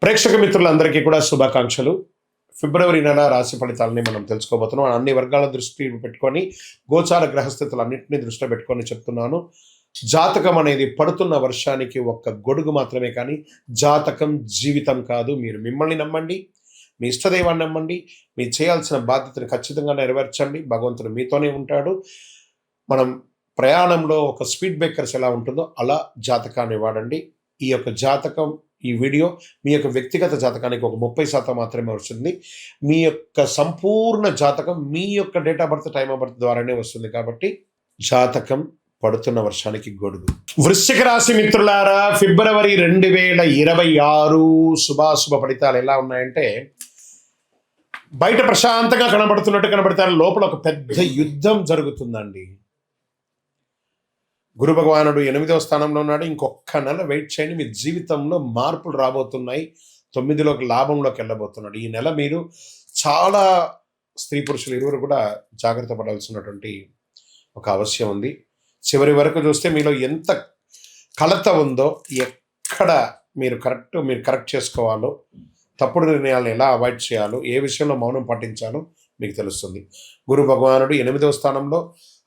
ప్రేక్షక మిత్రులందరికీ కూడా శుభాకాంక్షలు. ఫిబ్రవరి నెల రాశి ఫలితాలని మనం తెలుసుకోబోతున్నాం. అన్ని వర్గాల దృష్టి పెట్టుకొని గోచార గ్రహస్థితులన్నింటినీ దృష్టిలో పెట్టుకొని చెప్తున్నాను. జాతకం అనేది పడుతున్న వర్షానికి ఒక్క గొడుగు మాత్రమే, కానీ జాతకం జీవితం కాదు. మీరు మిమ్మల్ని నమ్మండి, మీ ఇష్టదైవాన్ని నమ్మండి, మీరు చేయాల్సిన బాధ్యతను ఖచ్చితంగా నెరవేర్చండి. భగవంతుడు మీతోనే ఉంటాడు. మనం ప్రయాణంలో ఒక స్పీడ్ బ్రేకర్స్ ఎలా ఉంటుందో అలా జాతకాన్ని వాడండి. ఈ యొక్క జాతకం, ఈ వీడియో మీ యొక్క వ్యక్తిగత జాతకానికి ఒక 30% మాత్రమే వస్తుంది. మీ యొక్క సంపూర్ణ జాతకం మీ యొక్క date of birth, time of birth ద్వారానే వస్తుంది. కాబట్టి జాతకం పడుతున్న వర్షానికి గొడుగు. వృశ్చిక రాశి మిత్రులారా, ఫిబ్రవరి 2026 శుభాశుభ ఫలితాలు ఎలా ఉన్నాయంటే, బయట ప్రశాంతంగా కనబడుతున్నట్టు కనబడతారు, లోపల ఒక పెద్ద యుద్ధం జరుగుతుందండి. గురు భగవానుడు 8వ స్థానంలో ఉన్నాడు. ఇంకొక నెల వెయిట్ చేయండి, మీ జీవితంలో మార్పులు రాబోతున్నాయి. 9లోకి లాభంలోకి వెళ్ళబోతున్నాడు. ఈ నెల మీరు చాలా స్త్రీ పురుషులు ఇరువురు కూడా జాగ్రత్త పడాల్సినటువంటి ఒక అవసరం ఉంది. చివరి వరకు చూస్తే మీలో ఎంత కలత ఉందో, ఎక్కడ మీరు కరెక్ట్ చేసుకోవాలో, తప్పుడు నిర్ణయాలను ఎలా అవాయిడ్ చేయాలో, ఏ విషయంలో మౌనం పాటించాలో మీకు తెలుస్తుంది. గురు భగవానుడు 8వ స్థానంలో,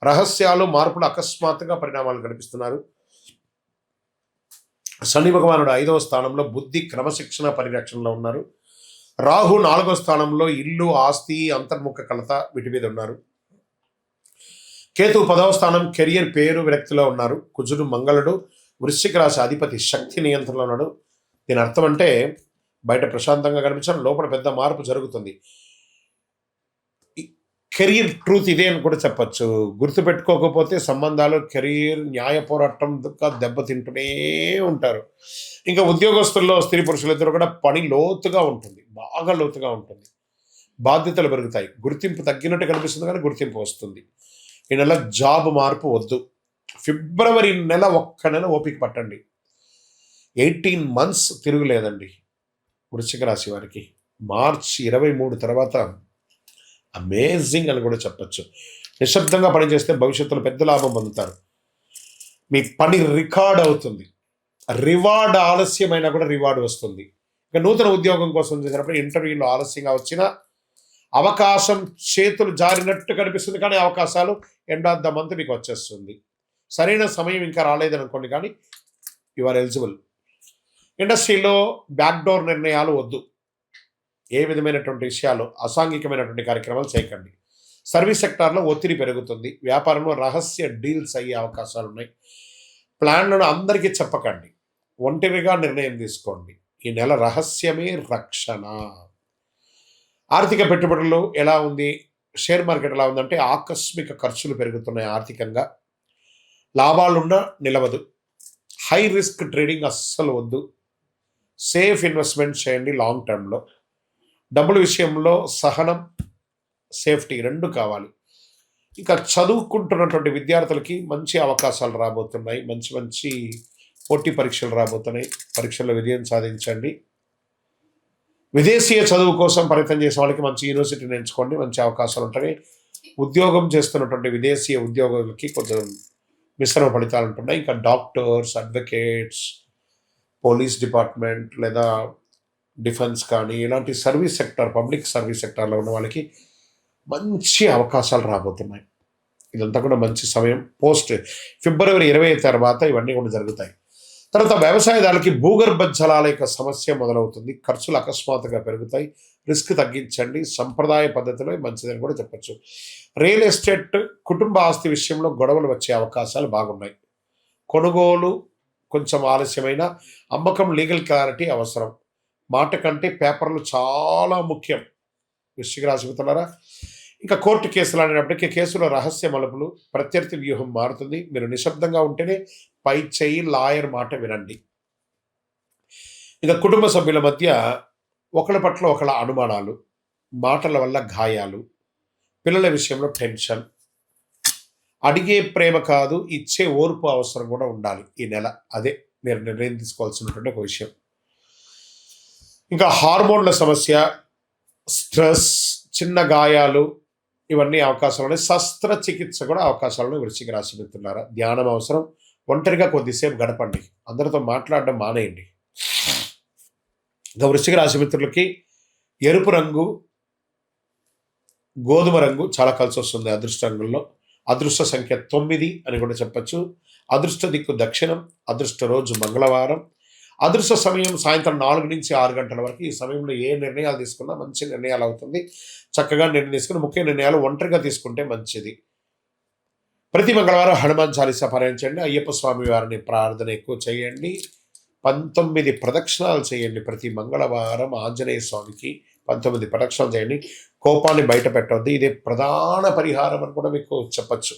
రహస్యాలు, మార్పులు, అకస్మాత్తుగా పరిణామాలు కనిపిస్తున్నారు. శని భగవానుడు 5వ స్థానంలో, బుద్ధి, క్రమశిక్షణ, పరిరక్షణలో ఉన్నారు. రాహు 4వ స్థానంలో, ఇల్లు, ఆస్తి, అంతర్ముఖ కలత, వీటి మీద ఉన్నారు. కేతు 10వ స్థానం, కెరియర్, పేరు, విరక్తిలో ఉన్నారు. కుజుడు, మంగళుడు వృశ్చిక రాశి అధిపతి, శక్తి నియంత్రణలో ఉన్నాడు. దీని అర్థం అంటే బయట ప్రశాంతంగా కనిపించాలి, లోపల పెద్ద మార్పు జరుగుతుంది. కెరీర్ ట్రూత్ ఇదే అని కూడా చెప్పచ్చు. గుర్తుపెట్టుకోకపోతే సంబంధాలు, కెరీర్, న్యాయ పోరాటం దెబ్బతింటూనే ఉంటారు. ఇంకా ఉద్యోగస్తుల్లో స్త్రీ పురుషులిద్దరూ కూడా పని లోతుగా ఉంటుంది, బాగా లోతుగా ఉంటుంది. బాధ్యతలు పెరుగుతాయి, గుర్తింపు తగ్గినట్టు కనిపిస్తుంది కానీ గుర్తింపు వస్తుంది. ఈ నెల జాబ్ మార్పు వద్దు. ఫిబ్రవరి నెల ఒక్క నెల ఓపిక పట్టండి. 18 months తిరుగులేదండి వృశ్చిక రాశి వారికి. మార్చి 23 తర్వాత అమేజింగ్ అని కూడా చెప్పచ్చు. నిశ్శబ్దంగా పనిచేస్తే భవిష్యత్తులో పెద్ద లాభం పొందుతారు. మీ పని రికార్డ్ అవుతుంది. రివార్డ్ ఆలస్యమైనా కూడా రివార్డ్ వస్తుంది. ఇక నూతన ఉద్యోగం కోసం చేసినప్పుడు ఇంటర్వ్యూలో ఆలస్యంగా వచ్చిన అవకాశం చేతులు జారినట్టు కనిపిస్తుంది, కానీ అవకాశాలు ఎండ్ ఆఫ్ ద మంత్ మీకు వచ్చేస్తుంది. సరైన సమయం ఇంకా రాలేదనుకోండి, కానీ యు ఆర్ ఎలిజిబుల్. ఇండస్ట్రీలో బ్యాక్డోర్ నిర్ణయాలు వద్దు. ఏ విధమైనటువంటి విషయాలు, అసాంఘికమైనటువంటి కార్యక్రమాలు చేయకండి. సర్వీస్ సెక్టార్లో ఒత్తిడి పెరుగుతుంది. వ్యాపారంలో రహస్య డీల్స్ అయ్యే అవకాశాలు ఉన్నాయి. ప్లాన్లను అందరికీ చెప్పకండి, ఒంటరిగా నిర్ణయం తీసుకోండి. ఈ నెల రహస్యమే రక్షణ. ఆర్థిక పెట్టుబడులు ఎలా ఉంది, షేర్ మార్కెట్ ఎలా ఉందంటే ఆకస్మిక ఖర్చులు పెరుగుతున్నాయి. ఆర్థికంగా లాభాలున్నా నిలవదు. హై రిస్క్ ట్రేడింగ్ అస్సలు వద్దు. సేఫ్ ఇన్వెస్ట్మెంట్ చేయండి. లాంగ్ టర్మ్లో డబ్బుల విషయంలో సహనం, సేఫ్టీ రెండు కావాలి. ఇంకా చదువుకుంటున్నటువంటి విద్యార్థులకి మంచి అవకాశాలు రాబోతున్నాయి. మంచి మంచి పోటీ పరీక్షలు రాబోతున్నాయి. పరీక్షల్లో విజయం సాధించండి. విదేశీయ చదువు కోసం ప్రయత్నం చేసే వాళ్ళకి మంచి యూనివర్సిటీని ఎంచుకోండి, మంచి అవకాశాలు ఉంటాయి. ఉద్యోగం చేస్తున్నటువంటి విదేశీయ ఉద్యోగులకి కొంచెం మిశ్రమ ఫలితాలు ఉంటున్నాయి. ఇంకా డాక్టర్స్, అడ్వకేట్స్, పోలీస్ డిపార్ట్మెంట్ లేదా డిఫెన్స్ కానీ ఇలాంటి సర్వీస్ సెక్టార్, పబ్లిక్ సర్వీస్ సెక్టార్లో ఉన్న వాళ్ళకి మంచి అవకాశాలు రాబోతున్నాయి. ఇదంతా కూడా మంచి సమయం. ఫిబ్రవరి 20 తర్వాత ఇవన్నీ కూడా జరుగుతాయి. తర్వాత వ్యవసాయదారులకి భూగర్భ జలాల యొక్క సమస్య మొదలవుతుంది. ఖర్చులు అకస్మాత్తుగా పెరుగుతాయి. రిస్క్ తగ్గించండి. సంప్రదాయ పద్ధతిలో మంచిదని కూడా చెప్పచ్చు. రియల్ ఎస్టేట్, కుటుంబ ఆస్తి విషయంలో గొడవలు వచ్చే అవకాశాలు బాగున్నాయి. కొనుగోలు కొంచెం ఆలస్యమైన, అమ్మకం, లీగల్ క్లారిటీ అవసరం. మాట కంటే పేపర్లు చాలా ముఖ్యం. వృశ్చిక రాశి మిత్రులారా, ఇంకా కోర్టు కేసులు అనేటప్పటికీ కేసులో రహస్య మలుపులు, ప్రత్యర్థి వ్యూహం మారుతుంది. మీరు నిశ్శబ్దంగా ఉంటేనే పై చేయి, లాయర్ మాట వినండి. ఇక కుటుంబ సభ్యుల మధ్య ఒకళ్ళ పట్ల ఒకళ్ళ అనుమానాలు, మాటల వల్ల గాయాలు, పిల్లల విషయంలో టెన్షన్. అడిగే ప్రేమ కాదు, ఇచ్చే ఓర్పు అవసరం కూడా ఉండాలి ఈ నెల. అదే మీరు నిర్ణయం తీసుకోవాల్సినటువంటి ఒక విషయం. ఇంకా హార్మోన్ల సమస్య, స్ట్రెస్, చిన్న గాయాలు, ఇవన్నీ అవకాశాలు ఉన్నాయి. శస్త్రచికిత్స కూడా అవకాశాలను వృశ్చిక రాశి మిత్రులారా. ధ్యానం అవసరం. ఒంటరిగా కొద్దిసేపు గడపండి. అందరితో మాట్లాడడం మానేయండి. ఇక వృశ్చిక రాశి మిత్రులకి ఎరుపు రంగు, గోధుమ రంగు చాలా కలిసి వస్తుంది అదృష్ట రంగుల్లో. అదృష్ట సంఖ్య 9 అని కూడా చెప్పచ్చు. అదృష్ట దిక్కు దక్షిణం. అదృష్ట రోజు మంగళవారం. అదృష్ట సమయం సాయంత్రం 4 నుంచి 6 గంటల వరకు. ఈ సమయంలో ఏ నిర్ణయాలు తీసుకున్నా మంచి నిర్ణయాలు అవుతుంది. చక్కగా నిర్ణయం తీసుకుని ముఖ్య నిర్ణయాలు ఒంటరిగా తీసుకుంటే మంచిది. ప్రతి మంగళవారం హనుమాన్ చాలీసా పారాయణించండి. అయ్యప్ప స్వామి వారిని ప్రార్థన ఎక్కువ చేయండి. 19 ప్రదక్షిణాలు చేయండి. ప్రతి మంగళవారం ఆంజనేయ స్వామికి 19 ప్రదక్షిణాలు చేయండి. కోపాన్ని బయట పెట్టవద్దు. ఇదే ప్రధాన పరిహారం అని కూడా మీకు చెప్పచ్చు.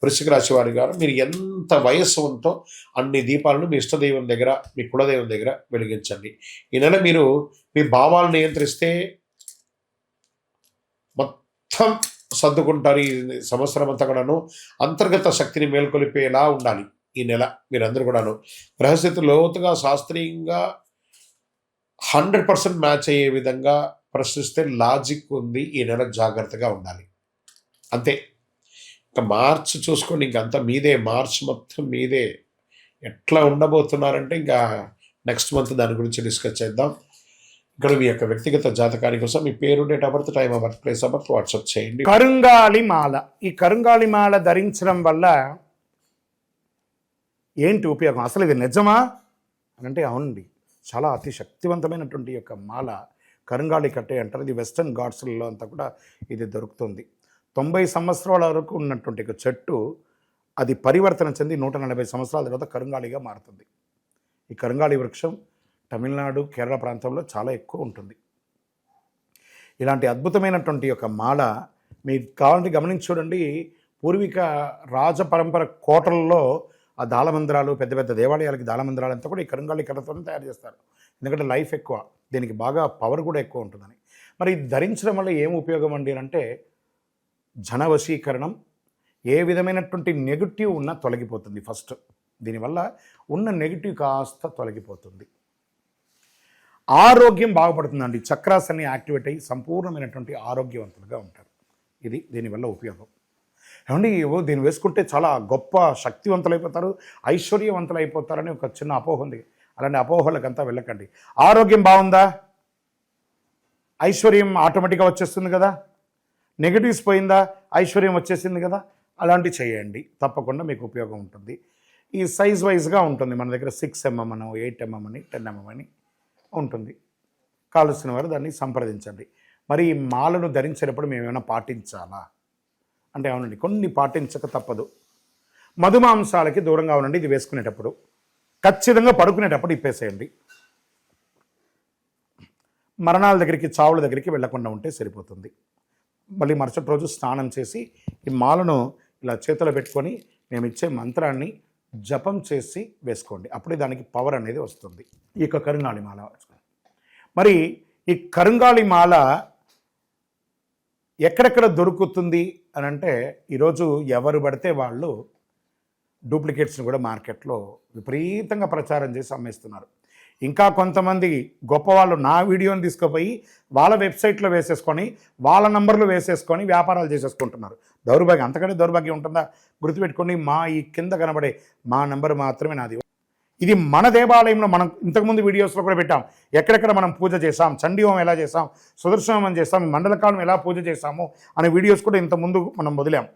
వృశ్చిక రాశి వారి గారు మీరు ఎంత వయస్సు ఉందో అన్ని దీపాలను మీ ఇష్టదైవం దగ్గర, మీ కులదైవం దగ్గర వెలిగించండి. ఈ నెల మీరు మీ భావాలను నియంత్రిస్తే మొత్తం సర్దుకుంటారు. ఈ సంవత్సరం అంతా కూడాను అంతర్గత శక్తిని మేల్కొలిపేలా ఉండాలి. ఈ నెల మీరందరూ కూడాను గ్రహస్థితి లోతుగా శాస్త్రీయంగా 100% మ్యాచ్ అయ్యే విధంగా ప్రశ్నిస్తే లాజిక్ ఉంది. ఈ నెల జాగ్రత్తగా ఉండాలి. అంతే. ఇంకా మార్చ్ చూసుకోండి, ఇంకంతా మీదే. మార్చ్ మొత్తం మీదే. ఎట్లా ఉండబోతున్నారంటే ఇంకా నెక్స్ట్ మంత్ దాని గురించి డిస్కస్ చేద్దాం. ఇక్కడ మీ యొక్క వ్యక్తిగత జాతకాని కోసం మీ పేరు, date of birth, time of birth, place of birth WhatsApp చేయండి. కరుంగాలి మాల. ఈ కరుంగాలి మాల ధరించడం వల్ల ఏంటి ఉపయోగం? అసలు ఇది నిజమా అని అంటే అవునండి, చాలా అతి శక్తివంతమైనటువంటి యొక్క మాల కరుంగాలి కట్టే అంటారు. ఇది వెస్టర్న్ ఘాట్స్లలో అంతా కూడా ఇది దొరుకుతుంది. 90 సంవత్సరాల వరకు ఉన్నటువంటి ఒక చెట్టు అది పరివర్తన చెంది 140 సంవత్సరాల తర్వాత కరుంగాలిగా మారుతుంది. ఈ కరుంగాలి వృక్షం తమిళనాడు, కేరళ ప్రాంతంలో చాలా ఎక్కువ ఉంటుంది. ఇలాంటి అద్భుతమైనటువంటి యొక్క మాల మీకు కావాలంటే గమనించి చూడండి. పూర్వీక రాజ పరంపర కోటలలో ఆ దాళమందిరాలు, పెద్ద పెద్ద దేవాలయాలకి దాళమందిరాలు అంతా కూడా ఈ కరుంగాలి కర్రతో తయారు చేస్తారు. ఎందుకంటే లైఫ్ ఎక్కువ, దీనికి బాగా పవర్ కూడా ఎక్కువ ఉంటుందని. మరి ఇది ధరించడం వల్ల ఏం ఉపయోగం అండి అంటే జనవశీకరణం, ఏ విధమైనటువంటి నెగిటివ్ ఉన్నా తొలగిపోతుంది. ఫస్ట్ దీనివల్ల ఉన్న నెగిటివ్ కాస్త తొలగిపోతుంది. ఆరోగ్యం బాగుపడుతుందండి. చక్రాస్ అన్ని యాక్టివేట్ అయ్యి సంపూర్ణమైనటువంటి ఆరోగ్యవంతులుగా ఉంటారు. ఇది దీనివల్ల ఉపయోగం. ఏమండి దీన్ని వేసుకుంటే చాలా గొప్ప శక్తివంతులైపోతారు, ఐశ్వర్యవంతులు అయిపోతారని ఒక చిన్న అపోహ ఉంది. అలాంటి అపోహలకంతా వెళ్ళకండి. ఆరోగ్యం బాగుందా, ఐశ్వర్యం ఆటోమేటిక్గా వచ్చేస్తుంది కదా. నెగిటివ్స్ పోయిందా, ఐశ్వర్యం వచ్చేసింది కదా. అలాంటివి చేయండి, తప్పకుండా మీకు ఉపయోగం ఉంటుంది. ఈ సైజ్ వైజ్గా ఉంటుంది. మన దగ్గర 6 mm అని, 8 mm అని, 10 mm అని ఉంటుంది. కావలసిన వారు దాన్ని సంప్రదించండి. మరి ఈ మాలను ధరించేటప్పుడు మేము ఏమైనా పాటించాలా అంటే అవునండి, కొన్ని పాటించక తప్పదు. మధుమాంసాలకి దూరంగా ఉండండి. ఇది వేసుకునేటప్పుడు ఖచ్చితంగా పడుకునేటప్పుడు ఇప్పేసేయండి. మరణాల దగ్గరికి, చావుల దగ్గరికి వెళ్లకుండా ఉంటే సరిపోతుంది. మళ్ళీ మరుసటి రోజు స్నానం చేసి ఈ మాలను ఇలా చేతిలో పెట్టుకొని మేము ఇచ్చే మంత్రాన్ని జపం చేసి వేసుకోండి. అప్పుడే దానికి పవర్ అనేది వస్తుంది. ఈ యొక్క కరుంగాలి మాల. మరి ఈ కరుంగాలి మాల ఎక్కడెక్కడ దొరుకుతుంది అని అంటే ఈరోజు ఎవరు పడితే వాళ్ళు డూప్లికేట్స్ని కూడా మార్కెట్లో విపరీతంగా ప్రచారం చేసి అమ్మేస్తున్నారు. ఇంకా కొంతమంది గొప్పవాళ్ళు నా వీడియోని తీసుకుపోయి వాళ్ళ వెబ్సైట్లో వేసేసుకొని వాళ్ళ నంబర్లు వేసేసుకొని వ్యాపారాలు చేసేసుకుంటున్నారు. దౌర్భాగ్యం, అంతకంటే దౌర్భాగ్యం ఉంటుందా? గుర్తుపెట్టుకొని మా ఈ కింద కనబడే మా నంబర్ మాత్రమే నాది. ఇది మన దేవాలయంలో మనం ఇంతకుముందు వీడియోస్లో కూడా పెట్టాం. ఎక్కడెక్కడ మనం పూజ చేసాం, చండీహోమం ఎలా చేసాం, సుదర్శనం చేస్తాం, మండలకాలం ఎలా పూజ చేసాము అనే వీడియోస్ కూడా ఇంతకుముందు మనం వదిలాం.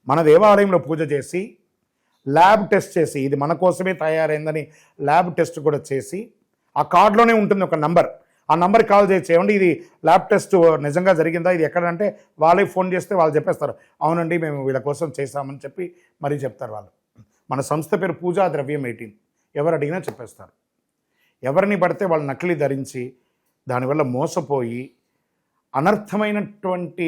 మన దేవాలయంలో పూజ చేసి ల్యాబ్ టెస్ట్ చేసి ఇది మన కోసమే తయారైందని ల్యాబ్ టెస్ట్ కూడా చేసి ఆ కార్డులోనే ఉంటుంది ఒక నంబర్. ఆ నంబర్కి కాల్ చేయండి, ఇది ల్యాబ్ టెస్ట్ నిజంగా జరిగిందా, ఇది ఎక్కడంటే వాళ్ళే ఫోన్ చేస్తే వాళ్ళు చెప్పేస్తారు, అవునండి మేము వీళ్ళ కోసం చేశామని చెప్పి మరీ చెప్తారు వాళ్ళు. మన సంస్థ పేరు పూజా ద్రవ్యం 18. ఎవరు అడిగినా చెప్పేస్తారు. ఎవరిని పడితే వాళ్ళు నకిలీ ధరించి దానివల్ల మోసపోయి అనర్థమైనటువంటి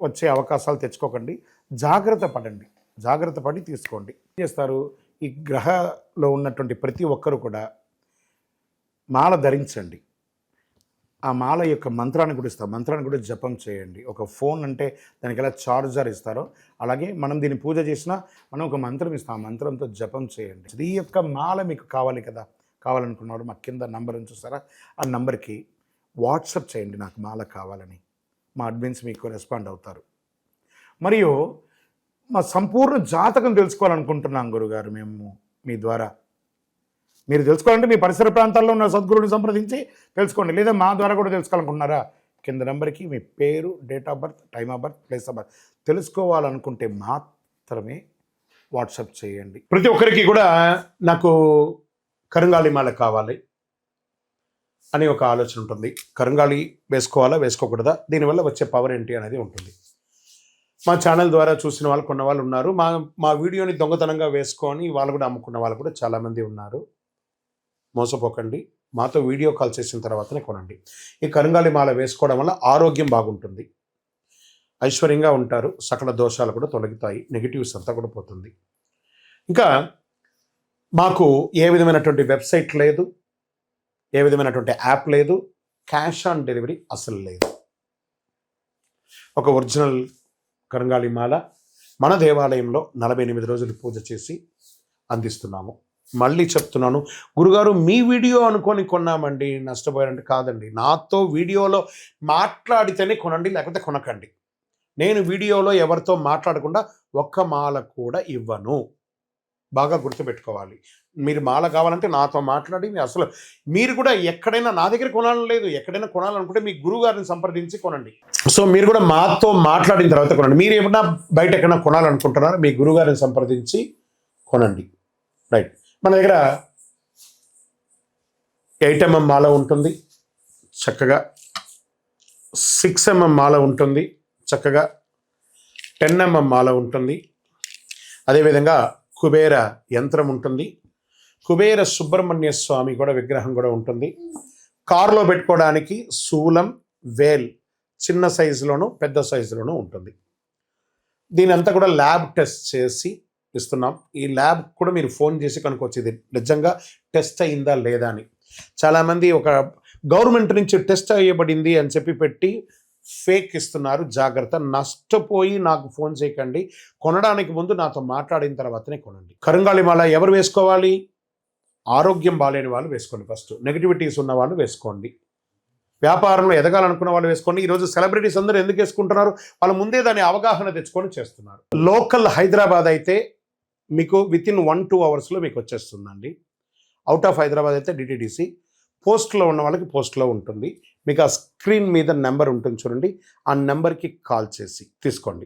వచ్చే అవకాశాలు తెచ్చుకోకండి. జాగ్రత్త పడండి, జాగ్రత్త పడి తీసుకోండి. ఏం చేస్తారు, ఈ గ్రహలో ఉన్నటువంటి ప్రతి ఒక్కరు కూడా మాల ధరించండి. ఆ మాల యొక్క మంత్రాన్ని కూడా ఇస్తారు, మంత్రాన్ని కూడా జపం చేయండి. ఒక ఫోన్ అంటే దానికి ఎలా చార్జర్ ఇస్తారో అలాగే మనం దీన్ని పూజ చేసినా మనం ఒక మంత్రం ఇస్తాం, ఆ మంత్రంతో జపం చేయండి. ఈ యొక్క మాల మీకు కావాలి కదా, కావాలనుకున్నవాడు మా కింద నంబర్ చూస్తారా, ఆ నంబర్కి వాట్సాప్ చేయండి నాకు మాల కావాలని. మా అడ్మిన్స్ మీకు రెస్పాండ్ అవుతారు. మరియు మా సంపూర్ణ జాతకం తెలుసుకోవాలనుకుంటున్నాం గురుగారు మేము మీ ద్వారా. మీరు తెలుసుకోవాలంటే మీ పరిసర ప్రాంతాల్లో ఉన్న సద్గురువుని సంప్రదించి తెలుసుకోండి, లేదా మా ద్వారా కూడా తెలుసుకోవాలనుకుంటున్నారా, కింద నెంబర్కి మీ పేరు, date of birth, time of birth, place of birth తెలుసుకోవాలనుకుంటే మాత్రమే వాట్సాప్ చేయండి. ప్రతి ఒక్కరికి కూడా నాకు కరుంగాలి మాల కావాలి అని ఒక ఆలోచన ఉంటుంది. కరుంగాలి వేసుకోవాలా వేసుకోకూడదా, దీనివల్ల వచ్చే పవర్ ఏంటి అనేది ఉంటుంది. మా ఛానల్ ద్వారా చూసిన వాళ్ళు కొన్న వాళ్ళు ఉన్నారు. మా వీడియోని దొంగతనంగా వేసుకొని వాళ్ళు కూడా అమ్ముకున్న వాళ్ళు కూడా చాలామంది ఉన్నారు. మోసపోకండి, మాతో వీడియో కాల్ చేసిన తర్వాతనే కొనండి. ఈ కరుంగాలి మాల వేసుకోవడం వల్ల ఆరోగ్యం బాగుంటుంది, ఐశ్వర్యంగా ఉంటారు, సకల దోషాలు కూడా తొలగుతాయి, నెగిటివ్స్ అంతా కూడా పోతుంది. ఇంకా మాకు ఏ విధమైనటువంటి వెబ్సైట్ లేదు, ఏ విధమైనటువంటి యాప్ లేదు, క్యాష్ ఆన్ డెలివరీ అసలు లేదు. ఒక ఒరిజినల్ కరుంగాలి మాల మన దేవాలయంలో 48 రోజులు పూజ చేసి అందిస్తున్నాము. మళ్ళీ చెప్తున్నాను, గురుగారు మీ వీడియో అనుకొని కొన్నామండి నష్టపోయారంటే కాదండి, నాతో వీడియోలో మాట్లాడితేనే కొనండి, లేకపోతే కొనకండి. నేను వీడియోలో ఎవరితో మాట్లాడకుండా ఒక్క మాల కూడా ఇవ్వను. బాగా గుర్తుపెట్టుకోవాలి. మీరు మాల కావాలంటే నాతో మాట్లాడి, అసలు మీరు కూడా ఎక్కడైనా నా దగ్గర కొనాలని లేదు, ఎక్కడైనా కొనాలనుకుంటే మీ గురువుగారిని సంప్రదించి కొనండి. సో మీరు కూడా మాతో మాట్లాడిన తర్వాత కొనండి. మీరు ఏమన్నా బయట ఎక్కడైనా కొనాలనుకుంటున్నారా, మీ గురువుగారిని సంప్రదించి కొనండి. రైట్. మన దగ్గర 8mm మాల ఉంటుంది చక్కగా, 6mm మాల ఉంటుంది చక్కగా, 10mm మాల ఉంటుంది, అదేవిధంగా కుబేర యంత్రం ఉంటుంది, కుబేర సుబ్రహ్మణ్య స్వామి కూడా విగ్రహం కూడా ఉంటుంది. కారులో పెట్టుకోవడానికి శూలం, వేల్ చిన్న సైజులోను పెద్ద సైజులోనూ ఉంటుంది. దీని అంతా కూడా ల్యాబ్ టెస్ట్ చేసి ఇస్తున్నాం. ఈ ల్యాబ్ కూడా మీరు ఫోన్ చేసి కనుక్కోవచ్చు ఇది నిజంగా టెస్ట్ అయిందా లేదా అని. చాలామంది ఒక గవర్నమెంట్ నుంచి టెస్ట్ అయ్యబడింది అని చెప్పి పెట్టి ఫేక్ ఇస్తున్నారు, జాగ్రత్త. నష్టపోయి నాకు ఫోన్ చేయకండి, కొనడానికి ముందు నాతో మాట్లాడిన తర్వాతనే కొనండి. కరుంగాలి మాల ఎవరు వేసుకోవాలి? ఆరోగ్యం బాలేని వాళ్ళు వేసుకోండి, ఫస్ట్ నెగిటివిటీస్ ఉన్న వాళ్ళు వేసుకోండి, వ్యాపారంలో ఎదగాలనుకున్న వాళ్ళు వేసుకోండి. ఈరోజు సెలబ్రిటీస్ అందరూ ఎందుకు వేసుకుంటున్నారు, వాళ్ళు ముందే దాని అవగాహన తెచ్చుకొని చేస్తున్నారు. లోకల్ హైదరాబాద్ అయితే మీకు వితిన్ 1-2 అవర్స్లో మీకు వచ్చేస్తుందండి. అవుట్ ఆఫ్ హైదరాబాద్ అయితే డిటిడిసి, పోస్ట్లో ఉన్న వాళ్ళకి పోస్ట్లో ఉంటుంది. మీకు ఆ స్క్రీన్ మీద నెంబర్ ఉంటుంది చూడండి, ఆ నెంబర్కి కాల్ చేసి తీసుకోండి.